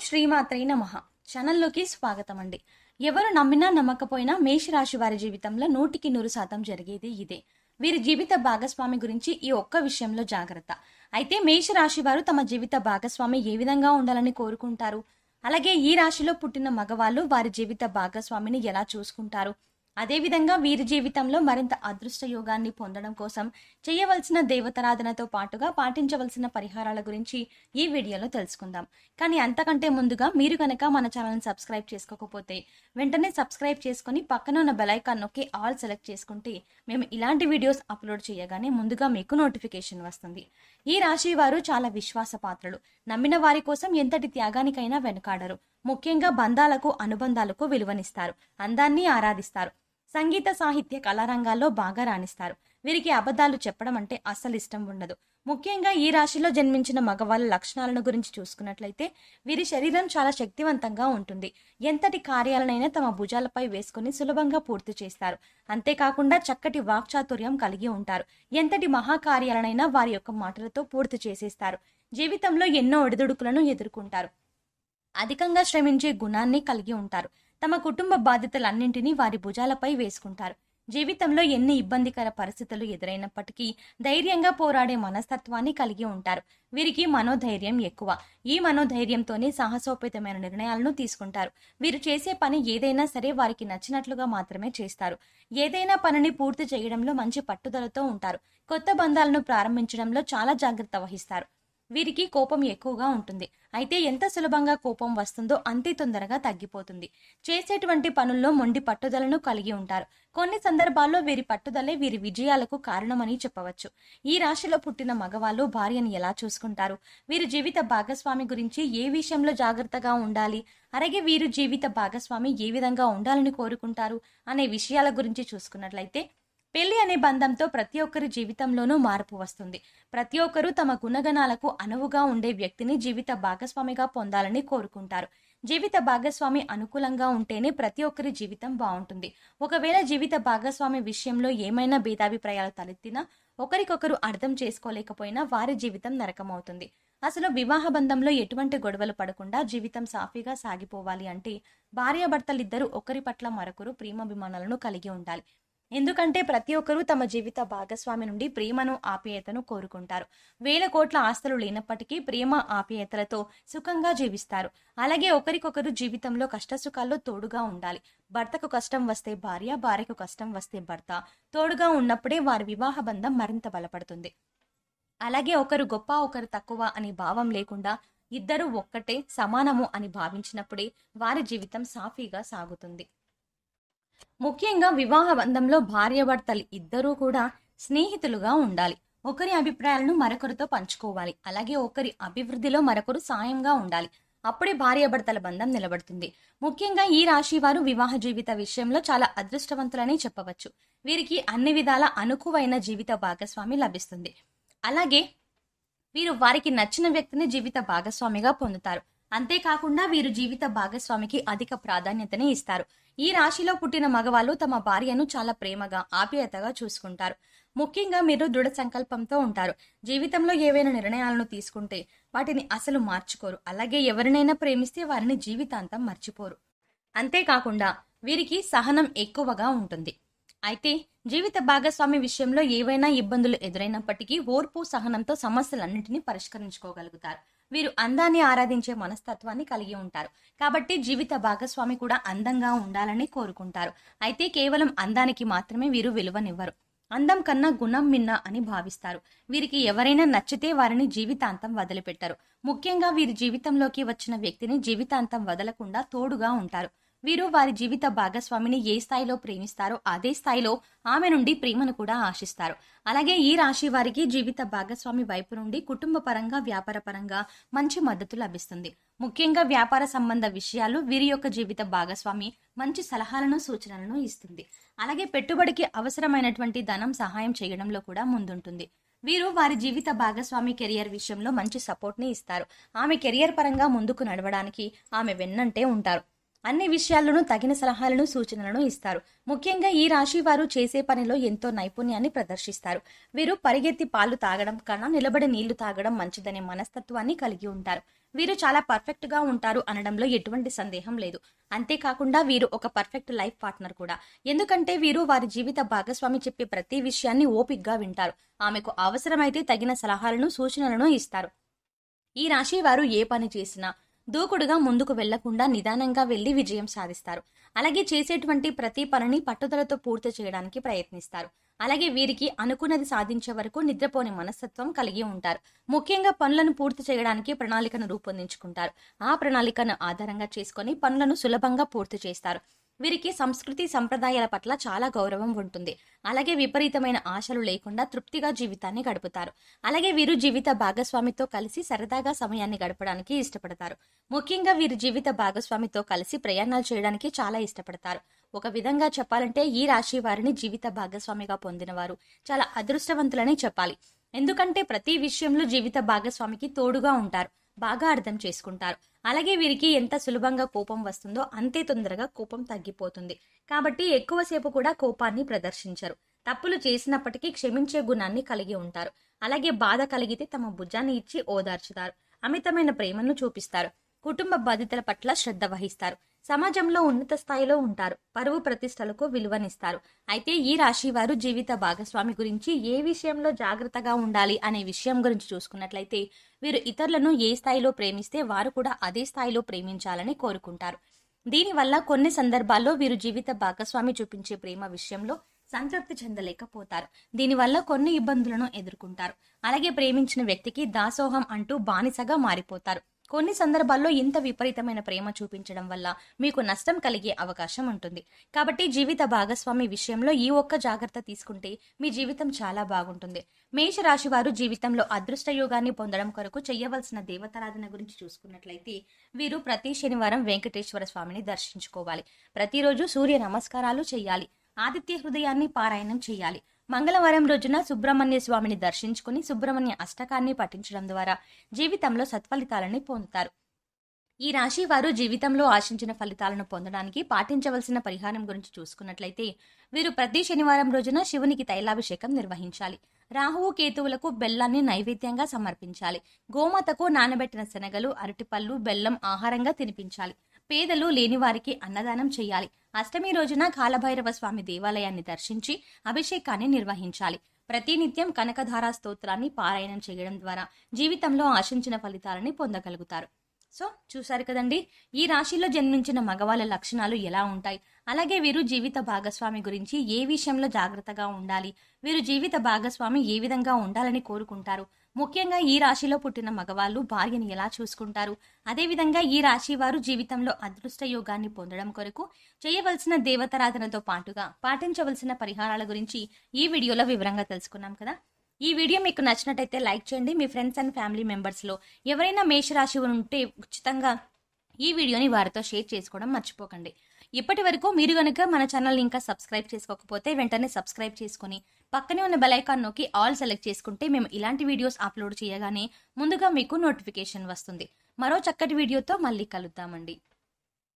శ్రీమాత్రే నమః. ఛానల్లోకి స్వాగతం అండి. ఎవరు నమ్మినా నమ్మకపోయినా మేషరాశి వారి జీవితంలో 100% జరిగేది ఇదే. వీరి జీవిత భాగస్వామి గురించి ఈ ఒక్క విషయంలో జాగ్రత్త. అయితే మేషరాశి వారు తమ జీవిత భాగస్వామి ఏ విధంగా ఉండాలని కోరుకుంటారు, అలాగే ఈ రాశిలో పుట్టిన మగవాళ్ళు వారి జీవిత భాగస్వామిని ఎలా చూసుకుంటారు, అదేవిధంగా వీరి జీవితంలో మరింత అదృష్ట యోగాన్ని పొందడం కోసం చేయవలసిన దేవతారాధనతో పాటుగా పాటించవలసిన పరిహారాల గురించి ఈ వీడియోలో తెలుసుకుందాం. కానీ అంతకంటే ముందుగా మీరు కనుక మన ఛానల్ని సబ్స్క్రైబ్ చేసుకోకపోతే వెంటనే సబ్స్క్రైబ్ చేసుకుని పక్కన ఉన్న బెల్ ఐకాన్ నొక్కి ఆల్ సెలెక్ట్ చేసుకుంటే మేము ఇలాంటి వీడియోస్ అప్లోడ్ చేయగానే ముందుగా మీకు నోటిఫికేషన్ వస్తుంది. ఈ రాశి వారు చాలా విశ్వాసపాత్రులు. నమ్మిన వారి కోసం ఎంతటి త్యాగానికైనా వెనుకాడరు. ముఖ్యంగా బంధాలకు అనుబంధాలకు విలువనిస్తారు. అందాన్ని ఆరాధిస్తారు. సంగీత సాహిత్య కళారంగాల్లో బాగా రాణిస్తారు. వీరికి అబద్ధాలు చెప్పడం అంటే అస్సలు ఇష్టం ఉండదు. ముఖ్యంగా ఈ రాశిలో జన్మించిన మగవాళ్ళ లక్షణాలను గురించి చూసుకున్నట్లయితే వీరి శరీరం చాలా శక్తివంతంగా ఉంటుంది. ఎంతటి కార్యాలనైనా తమ భుజాలపై వేసుకుని సులభంగా పూర్తి చేస్తారు. అంతేకాకుండా చక్కటి వాక్చాతుర్యం కలిగి ఉంటారు. ఎంతటి మహాకార్యాలనైనా వారి యొక్క మాటలతో పూర్తి చేసేస్తారు. జీవితంలో ఎన్నో ఒడిదుడుకులను ఎదుర్కొంటారు. అధికంగా శ్రమించే గుణాన్ని కలిగి ఉంటారు. తమ కుటుంబ బాధ్యతలన్నింటినీ వారి భుజాలపై వేసుకుంటారు. జీవితంలో ఎన్ని ఇబ్బందికర పరిస్థితులు ఎదురైనప్పటికీ ధైర్యంగా పోరాడే మనస్తత్వాన్ని కలిగి ఉంటారు. వీరికి మనోధైర్యం ఎక్కువ. ఈ మనోధైర్యంతోనే సాహసోపేతమైన నిర్ణయాలను తీసుకుంటారు. వీరు చేసే పని ఏదైనా సరే వారికి నచ్చినట్లుగా మాత్రమే చేస్తారు. ఏదైనా పనిని పూర్తి చేయడంలో మంచి పట్టుదలతో ఉంటారు. కొత్త బంధాలను ప్రారంభించడంలో చాలా జాగ్రత్త వహిస్తారు. వీరికి కోపం ఎక్కువగా ఉంటుంది. అయితే ఎంత సులభంగా కోపం వస్తుందో అంతే తొందరగా తగ్గిపోతుంది. చేసేటువంటి పనుల్లో మొండి పట్టుదలను కలిగి ఉంటారు. కొన్ని సందర్భాల్లో వీరి పట్టుదలే వీరి విజయాలకు కారణమని చెప్పవచ్చు. ఈ రాశిలో పుట్టిన మగవాళ్ళు భార్యను ఎలా చూసుకుంటారు, వీరి జీవిత భాగస్వామి గురించి ఏ విషయంలో జాగ్రత్తగా ఉండాలి, అలాగే వీరు జీవిత భాగస్వామి ఏ విధంగా ఉండాలని కోరుకుంటారు అనే విషయాల గురించి చూసుకున్నట్లయితే పెళ్లి అనే బంధంతో ప్రతి ఒక్కరి జీవితంలోనూ మార్పు వస్తుంది. ప్రతి ఒక్కరూ తమ గుణగణాలకు అనువుగా ఉండే వ్యక్తిని జీవిత భాగస్వామిగా పొందాలని కోరుకుంటారు. జీవిత భాగస్వామి అనుకూలంగా ఉంటేనే ప్రతి ఒక్కరి జీవితం బాగుంటుంది. ఒకవేళ జీవిత భాగస్వామి విషయంలో ఏమైనా భేదాభిప్రాయాలు తలెత్తినా ఒకరికొకరు అర్థం చేసుకోలేకపోయినా వారి జీవితం నరకమవుతుంది. అసలు వివాహ బంధంలో ఎటువంటి గొడవలు పడకుండా జీవితం సాఫీగా సాగిపోవాలి అంటే భార్యాభర్తలిద్దరూ ఒకరి పట్ల మరొకరు ప్రేమాభిమానాలను కలిగి ఉండాలి. ఎందుకంటే ప్రతి ఒక్కరూ తమ జీవిత భాగస్వామి నుండి ప్రేమను ఆప్యాయతను కోరుకుంటారు. వేల కోట్ల ఆస్తులు లేనప్పటికీ ప్రేమ ఆప్యాయతలతో సుఖంగా జీవిస్తారు. అలాగే ఒకరికొకరు జీవితంలో కష్టసుఖాల్లో తోడుగా ఉండాలి. భర్తకు కష్టం వస్తే భార్య, భార్యకు కష్టం వస్తే భర్త తోడుగా ఉన్నప్పుడే వారి వివాహ బంధం మరింత బలపడుతుంది. అలాగే ఒకరు గొప్ప ఒకరు తక్కువ అనే భావం లేకుండా ఇద్దరు ఒక్కటే సమానము అని భావించినప్పుడే వారి జీవితం సాఫీగా సాగుతుంది. ముఖ్యంగా వివాహ బంధంలో భార్యాభర్తలు ఇద్దరూ కూడా స్నేహితులుగా ఉండాలి. ఒకరి అభిప్రాయాలను మరొకరితో పంచుకోవాలి. అలాగే ఒకరి అభివృద్ధిలో మరొకరు సాయంగా ఉండాలి. అప్పుడే భార్యాభర్తల బంధం నిలబడుతుంది. ముఖ్యంగా ఈ రాశి వారు వివాహ జీవిత విషయంలో చాలా అదృష్టవంతులని చెప్పవచ్చు. వీరికి అన్ని విధాల అనుకువైన జీవిత భాగస్వామి లభిస్తుంది. అలాగే వీరు వారికి నచ్చిన వ్యక్తిని జీవిత భాగస్వామిగా పొందుతారు. అంతేకాకుండా వీరు జీవిత భాగస్వామికి అధిక ప్రాధాన్యతని ఇస్తారు. ఈ రాశిలో పుట్టిన మగవాళ్ళు తమ భార్యను చాలా ప్రేమగా ఆప్యాయతగా చూసుకుంటారు. ముఖ్యంగా మీరు దృఢ సంకల్పంతో ఉంటారు. జీవితంలో ఏవైనా నిర్ణయాలను తీసుకుంటే వాటిని అసలు మార్చుకోరు. అలాగే ఎవరినైనా ప్రేమిస్తే వారిని జీవితాంతం మర్చిపోరు. అంతేకాకుండా వీరికి సహనం ఎక్కువగా ఉంటుంది. అయితే జీవిత భాగస్వామి విషయంలో ఏవైనా ఇబ్బందులు ఎదురైనప్పటికీ ఓర్పు సహనంతో సమస్యలన్నింటినీ పరిష్కరించుకోగలుగుతారు. వీరు అందాన్ని ఆరాధించే మనస్తత్వాన్ని కలిగి ఉంటారు. కాబట్టి జీవిత భాగస్వామి కూడా అందంగా ఉండాలని కోరుకుంటారు. అయితే కేవలం అందానికి మాత్రమే వీరు విలువనివ్వరు. అందం కన్నా గుణం మిన్న అని భావిస్తారు. వీరికి ఎవరైనా నచ్చితే వారిని జీవితాంతం వదిలిపెట్టరు. ముఖ్యంగా వీరి జీవితంలోకి వచ్చిన వ్యక్తిని జీవితాంతం వదలకుండా తోడుగా ఉంటారు. వీరు వారి జీవిత భాగస్వామిని ఏ స్థాయిలో ప్రేమిస్తారో అదే స్థాయిలో ఆమె నుండి ప్రేమను కూడా ఆశిస్తారు. అలాగే ఈ రాశి వారికి జీవిత భాగస్వామి వైపు నుండి కుటుంబ పరంగా, వ్యాపార పరంగా మంచి మద్దతు లభిస్తుంది. ముఖ్యంగా వ్యాపార సంబంధ విషయాలు వీరి యొక్క జీవిత భాగస్వామి మంచి సలహాలను, సూచనలను ఇస్తుంది. అలాగే పెట్టుబడికి అవసరమైనటువంటి ధనం సహాయం చేయడంలో కూడా ముందుంటుంది. వీరు వారి జీవిత భాగస్వామి కెరియర్ విషయంలో మంచి సపోర్ట్ని ఇస్తారు. ఆమె కెరియర్ పరంగా ముందుకు నడవడానికి ఆమె వెన్నంటే ఉంటారు. అన్ని విషయాల్లోనూ తగిన సలహాలను, సూచనలను ఇస్తారు. ముఖ్యంగా ఈ రాశి వారు చేసే పనిలో ఎంతో నైపుణ్యాన్ని ప్రదర్శిస్తారు. వీరు పరిగెత్తి పాలు తాగడం కన్నా నిలబడి నీళ్లు తాగడం మంచిదనే మనస్తత్వాన్ని కలిగి ఉంటారు. వీరు చాలా పర్ఫెక్ట్ గా ఉంటారు అనడంలో ఎటువంటి సందేహం లేదు. అంతేకాకుండా వీరు ఒక పర్ఫెక్ట్ లైఫ్ పార్ట్నర్ కూడా. ఎందుకంటే వీరు వారి జీవిత భాగస్వామి చెప్పే ప్రతి విషయాన్ని ఓపిగ్గా వింటారు. ఆమెకు అవసరమైతే తగిన సలహాలను, సూచనలను ఇస్తారు. ఈ రాశి వారు ఏ పని చేసినా దూకుడుగా ముందుకు వెళ్లకుండా నిదానంగా వెళ్లి విజయం సాధిస్తారు. అలాగే చేసేటువంటి ప్రతి పనిని పట్టుదలతో పూర్తి చేయడానికి ప్రయత్నిస్తారు. అలాగే వీరికి అనుకున్నది సాధించే వరకు నిద్రపోని మనస్తత్వం కలిగి ఉంటారు. ముఖ్యంగా పనులను పూర్తి చేయడానికి ప్రణాళికను రూపొందించుకుంటారు. ఆ ప్రణాళికను ఆధారంగా చేసుకొని పనులను సులభంగా పూర్తి చేస్తారు. వీరికి సంస్కృతి సంప్రదాయాల పట్ల చాలా గౌరవం ఉంటుంది. అలాగే విపరీతమైన ఆశలు లేకుండా తృప్తిగా జీవితాన్ని గడుపుతారు. అలాగే వీరు జీవిత భాగస్వామితో కలిసి సరదాగా సమయాన్ని గడపడానికి ఇష్టపడతారు. ముఖ్యంగా వీరి జీవిత భాగస్వామితో కలిసి ప్రయాణాలు చేయడానికి చాలా ఇష్టపడతారు. ఒక విధంగా చెప్పాలంటే ఈ రాశి వారిని జీవిత భాగస్వామిగా పొందినవారు చాలా అదృష్టవంతులని చెప్పాలి. ఎందుకంటే ప్రతి విషయంలో జీవిత భాగస్వామికి తోడుగా ఉంటారు. బాగా అర్థం చేసుకుంటారు. అలాగే వీరికి ఎంత సులభంగా కోపం వస్తుందో అంతే తొందరగా కోపం తగ్గిపోతుంది. కాబట్టి ఎక్కువసేపు కూడా కోపాన్ని ప్రదర్శించరు. తప్పులు చేసినప్పటికీ క్షమించే గుణాన్ని కలిగి ఉంటారు. అలాగే బాధ కలిగితే తమ భుజాన్ని ఇచ్చి ఓదార్చుతారు. అమితమైన ప్రేమను చూపిస్తారు. కుటుంబ బాధ్యతల పట్ల శ్రద్ధ వహిస్తారు. సమాజంలో ఉన్నత స్థాయిలో ఉంటారు. పరువు ప్రతిష్టలకు విలువనిస్తారు. అయితే ఈ రాశి వారు జీవిత భాగస్వామి గురించి ఏ విషయంలో జాగ్రత్తగా ఉండాలి అనే విషయం గురించి చూసుకున్నట్లయితే వీరు ఇతరులను ఏ స్థాయిలో ప్రేమిస్తే వారు కూడా అదే స్థాయిలో ప్రేమించాలని కోరుకుంటారు. దీనివల్ల కొన్ని సందర్భాల్లో వీరు జీవిత భాగస్వామి చూపించే ప్రేమ విషయంలో సంతృప్తి చెందలేకపోతారు. దీనివల్ల కొన్ని ఇబ్బందులను ఎదుర్కొంటారు. అలాగే ప్రేమించిన వ్యక్తికి దాసోహం అంటూ బానిసగా మారిపోతారు. కొన్ని సందర్భాల్లో ఇంత విపరీతమైన ప్రేమ చూపించడం వల్ల మీకు నష్టం కలిగే అవకాశం ఉంటుంది. కాబట్టి జీవిత భాగస్వామి విషయంలో ఈ ఒక్క జాగ్రత్త తీసుకుంటే మీ జీవితం చాలా బాగుంటుంది. మేషరాశి వారు జీవితంలో అదృష్ట యోగాన్ని పొందడం కొరకు చేయవలసిన దేవతారాధన గురించి చూసుకున్నట్లయితే వీరు ప్రతి శనివారం వెంకటేశ్వర స్వామిని దర్శించుకోవాలి. ప్రతిరోజు సూర్య నమస్కారాలు చేయాలి. ఆదిత్య హృదయాన్ని పారాయణం చేయాలి. మంగళవారం రోజున సుబ్రహ్మణ్య స్వామిని దర్శించుకుని సుబ్రహ్మణ్య అష్టకాన్ని పఠించడం ద్వారా జీవితంలో సత్ఫలితాలని పొందుతారు. ఈ రాశి వారు జీవితంలో ఆశించిన ఫలితాలను పొందడానికి పాటించవలసిన పరిహారం గురించి చూసుకున్నట్లయితే వీరు ప్రతి శనివారం రోజున శివునికి తైలాభిషేకం నిర్వహించాలి. రాహువు కేతువులకు బెల్లాన్ని నైవేద్యంగా సమర్పించాలి. గోమాతకు నానబెట్టిన శనగలు, అరటిపళ్ళు, బెల్లం ఆహారంగా తినిపించాలి. పేదలు లేని వారికి అన్నదానం చేయాలి. అష్టమి రోజున కాలభైరవ స్వామి దేవాలయాన్ని దర్శించి అభిషేకాన్ని నిర్వహించాలి. ప్రతినిత్యం కనకధారా స్తోత్రాన్ని పారాయణం చేయడం ద్వారా జీవితంలో ఆశించిన ఫలితాలని పొందగలుగుతారు. సో చూసారు కదండి, ఈ రాశిలో జన్మించిన మగవాళ్ళ లక్షణాలు ఎలా ఉంటాయి, అలాగే వీరు జీవిత భాగస్వామి గురించి ఏ విషయంలో జాగ్రత్తగా ఉండాలి, వీరు జీవిత భాగస్వామి ఏ విధంగా ఉండాలని కోరుకుంటారు, ముఖ్యంగా ఈ రాశిలో పుట్టిన మగవాళ్ళు భార్యని ఎలా చూసుకుంటారు, అదేవిధంగా ఈ రాశి వారు జీవితంలో అదృష్ట యోగాన్ని పొందడం కొరకు చేయవలసిన దేవతారాధనతో పాటుగా పాటించవలసిన పరిహారాల గురించి ఈ వీడియోలో వివరంగా తెలుసుకున్నాం కదా. ఈ వీడియో మీకు నచ్చినట్టయితే లైక్ చేయండి. మీ ఫ్రెండ్స్ అండ్ ఫ్యామిలీ మెంబర్స్లో ఎవరైనా మేషరాశి ఉంటే ఉచితంగా ఈ వీడియోని వారితో షేర్ చేసుకోవడం మర్చిపోకండి. ఇప్పటి వరకు మీరు కనుక మన ఛానల్ని ఇంకా సబ్స్క్రైబ్ చేసుకోకపోతే వెంటనే సబ్స్క్రైబ్ చేసుకుని పక్కనే ఉన్న బెల్ ఐకాన్ నొక్కి ఆల్ సెలెక్ట్ చేసుకుంటే మేము ఇలాంటి వీడియోస్ అప్లోడ్ చేయగానే ముందుగా మీకు నోటిఫికేషన్ వస్తుంది. మరో చక్కటి వీడియోతో మళ్ళీ కలుద్దామండి.